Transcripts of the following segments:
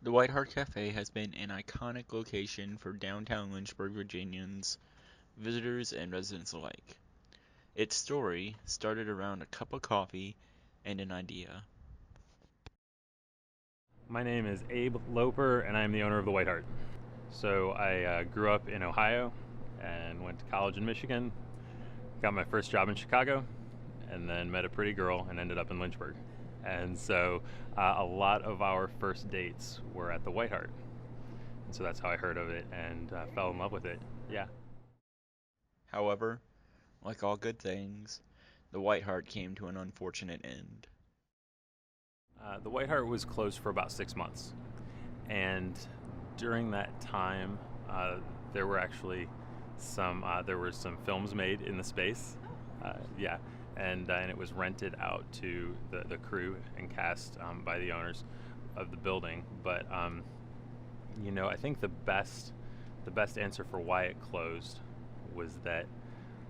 The White Hart Cafe has been an iconic location for downtown Lynchburg Virginians, visitors, and residents alike. Its story started around a cup of coffee and an idea. My name is Abe Loper, and I'm the owner of the White Hart. So I grew up in Ohio and went to college in Michigan, got my first job in Chicago, and then met a pretty girl and ended up in Lynchburg. And so a lot of our first dates were at the White Hart. And so that's how I heard of it and fell in love with it. Yeah. However, like all good things, the White Hart came to an unfortunate end. The White Hart was closed for about 6 months. And during that time, uh, there were actually some films made in the space. Yeah, and it was rented out to the crew and cast by the owners of the building. But I think the best answer for why it closed was that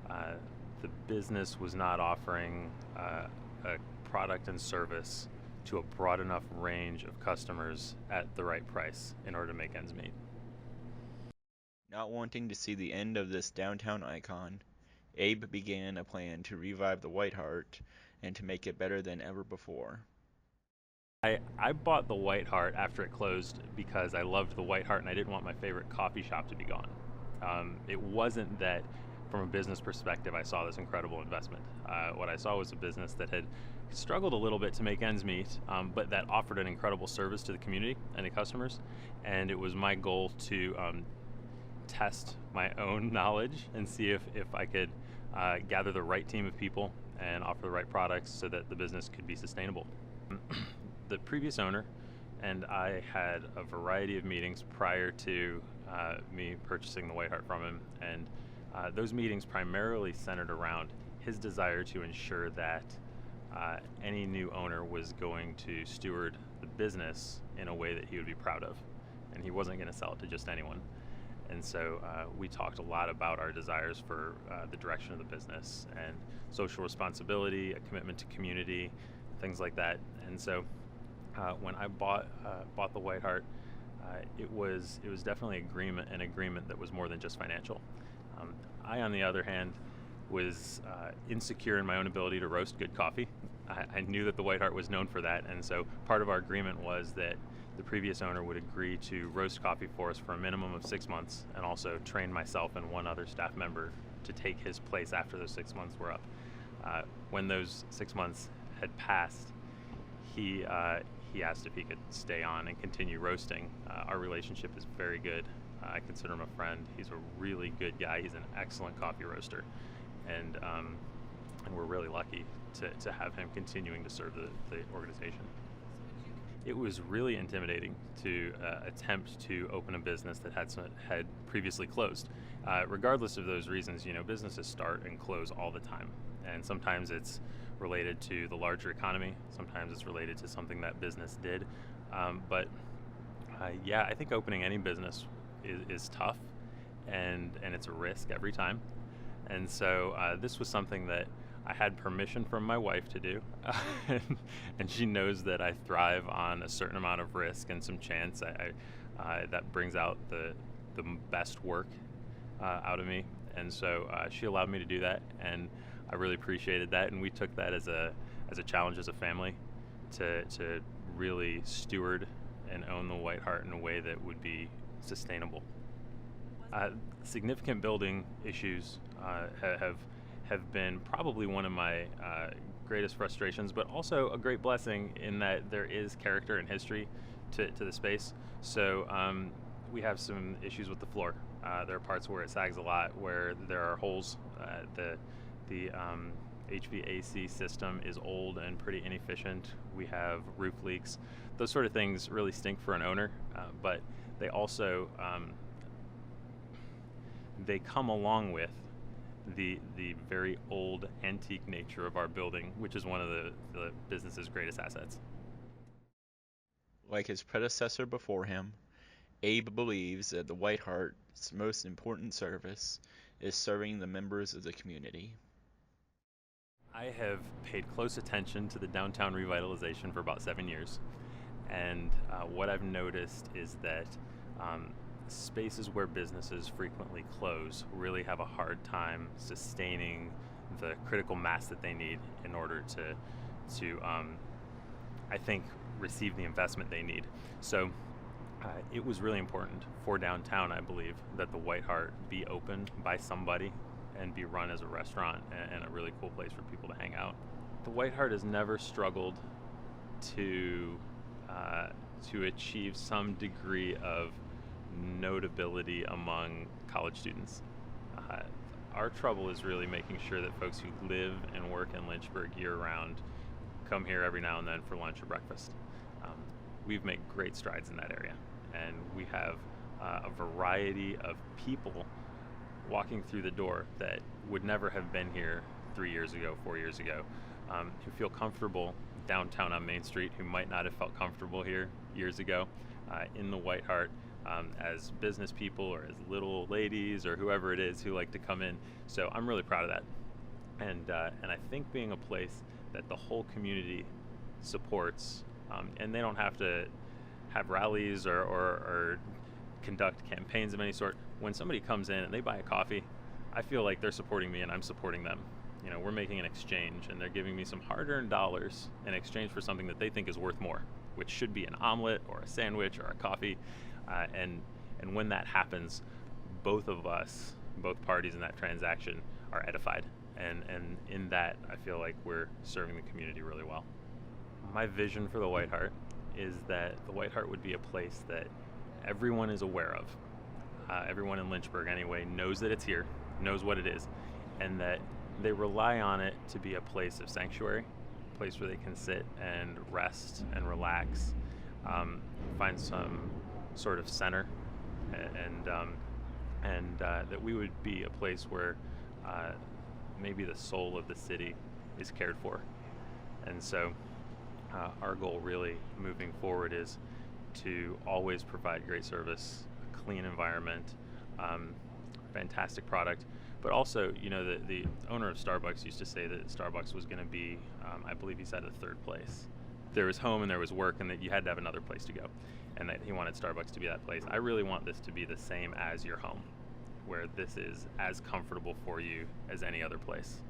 uh, the business was not offering a product and service to a broad enough range of customers at the right price in order to make ends meet. Not wanting to see the end of this downtown icon, Abe began a plan to revive the White Hart and to make it better than ever before. I bought the White Hart after it closed because I loved the White Hart and I didn't want my favorite coffee shop to be gone. It wasn't that, from a business perspective, I saw this incredible investment. What I saw was a business that had struggled a little bit to make ends meet, but that offered an incredible service to the community and the customers. And it was my goal to test my own knowledge and see if I could gather the right team of people and offer the right products so that the business could be sustainable. The previous owner and I had a variety of meetings prior to me purchasing the White Hart from him, and those meetings primarily centered around his desire to ensure that any new owner was going to steward the business in a way that he would be proud of, and he wasn't going to sell it to just anyone. And so we talked a lot about our desires for the direction of the business and social responsibility, a commitment to community, things like that. And so when I bought the White Hart, it was definitely an agreement that was more than just financial. I, on the other hand, was insecure in my own ability to roast good coffee. I knew that the White Hart was known for that, and so part of our agreement was that the previous owner would agree to roast coffee for us for a minimum of 6 months, and also train myself and one other staff member to take his place after those 6 months were up. When those 6 months had passed, he asked if he could stay on and continue roasting. Our relationship is very good. I consider him a friend. He's a really good guy. He's an excellent coffee roaster, and we're really lucky to have him continuing to serve the organization. It was really intimidating to attempt to open a business that had previously closed. Regardless of those reasons, businesses start and close all the time, and sometimes it's related to the larger economy. Sometimes it's related to something that business did. But I think opening any business is tough, and it's a risk every time. And so this was something that I had permission from my wife to do, and she knows that I thrive on a certain amount of risk and some chance. That brings out the best work out of me, and so she allowed me to do that, and I really appreciated that. And we took that as a challenge as a family to really steward and own the White Hart in a way that would be sustainable. Significant building issues have been probably one of my greatest frustrations, but also a great blessing in that there is character and history to the space. So we have some issues with the floor. There are parts where it sags a lot, where there are holes. The HVAC system is old and pretty inefficient. We have roof leaks. Those sort of things really stink for an owner, but they also they come along with the very old antique nature of our building, which is one of the business's greatest assets. Like his predecessor before him, Abe believes that the White Hart's most important service is serving the members of the community. I have paid close attention to the downtown revitalization for about 7 years, And what I've noticed is that um, spaces where businesses frequently close really have a hard time sustaining the critical mass that they need in order to I think, receive the investment they need. So it was really important for downtown, I believe, that the White Hart be opened by somebody and be run as a restaurant and a really cool place for people to hang out. The White Hart has never struggled to uh, to achieve some degree of notability among college students. Uh, our trouble is really making sure that folks who live and work in Lynchburg year-round come here every now and then for lunch or breakfast. Um, we've made great strides in that area, and we have a variety of people walking through the door that would never have been here 3 years ago, 4 years ago, who feel comfortable downtown on Main Street, who might not have felt comfortable here years ago in the White Hart, as business people or as little old ladies or whoever it is who like to come in. So I'm really proud of that. And I think being a place that the whole community supports, and they don't have to have rallies or conduct campaigns of any sort. When somebody comes in and they buy a coffee, I feel like they're supporting me and I'm supporting them. You know, we're making an exchange, and they're giving me some hard-earned dollars in exchange for something that they think is worth more, which should be an omelet or a sandwich or a coffee. And when that happens, both of us, both parties in that transaction, are edified. And in that, I feel like we're serving the community really well. My vision for the White Hart is that the White Hart would be a place that everyone is aware of. Everyone in Lynchburg, anyway, knows that it's here, knows what it is, and that they rely on it to be a place of sanctuary, a place where they can sit and rest and relax, find some sort of center, and that we would be a place where maybe the soul of the city is cared for. And so our goal really moving forward is to always provide great service, a clean environment, fantastic product, but also, you know, the owner of Starbucks used to say that Starbucks was going to be, I believe he said, a third place. There was home and there was work, and that you had to have another place to go, and that he wanted Starbucks to be that place. I really want this to be the same as your home, where this is as comfortable for you as any other place.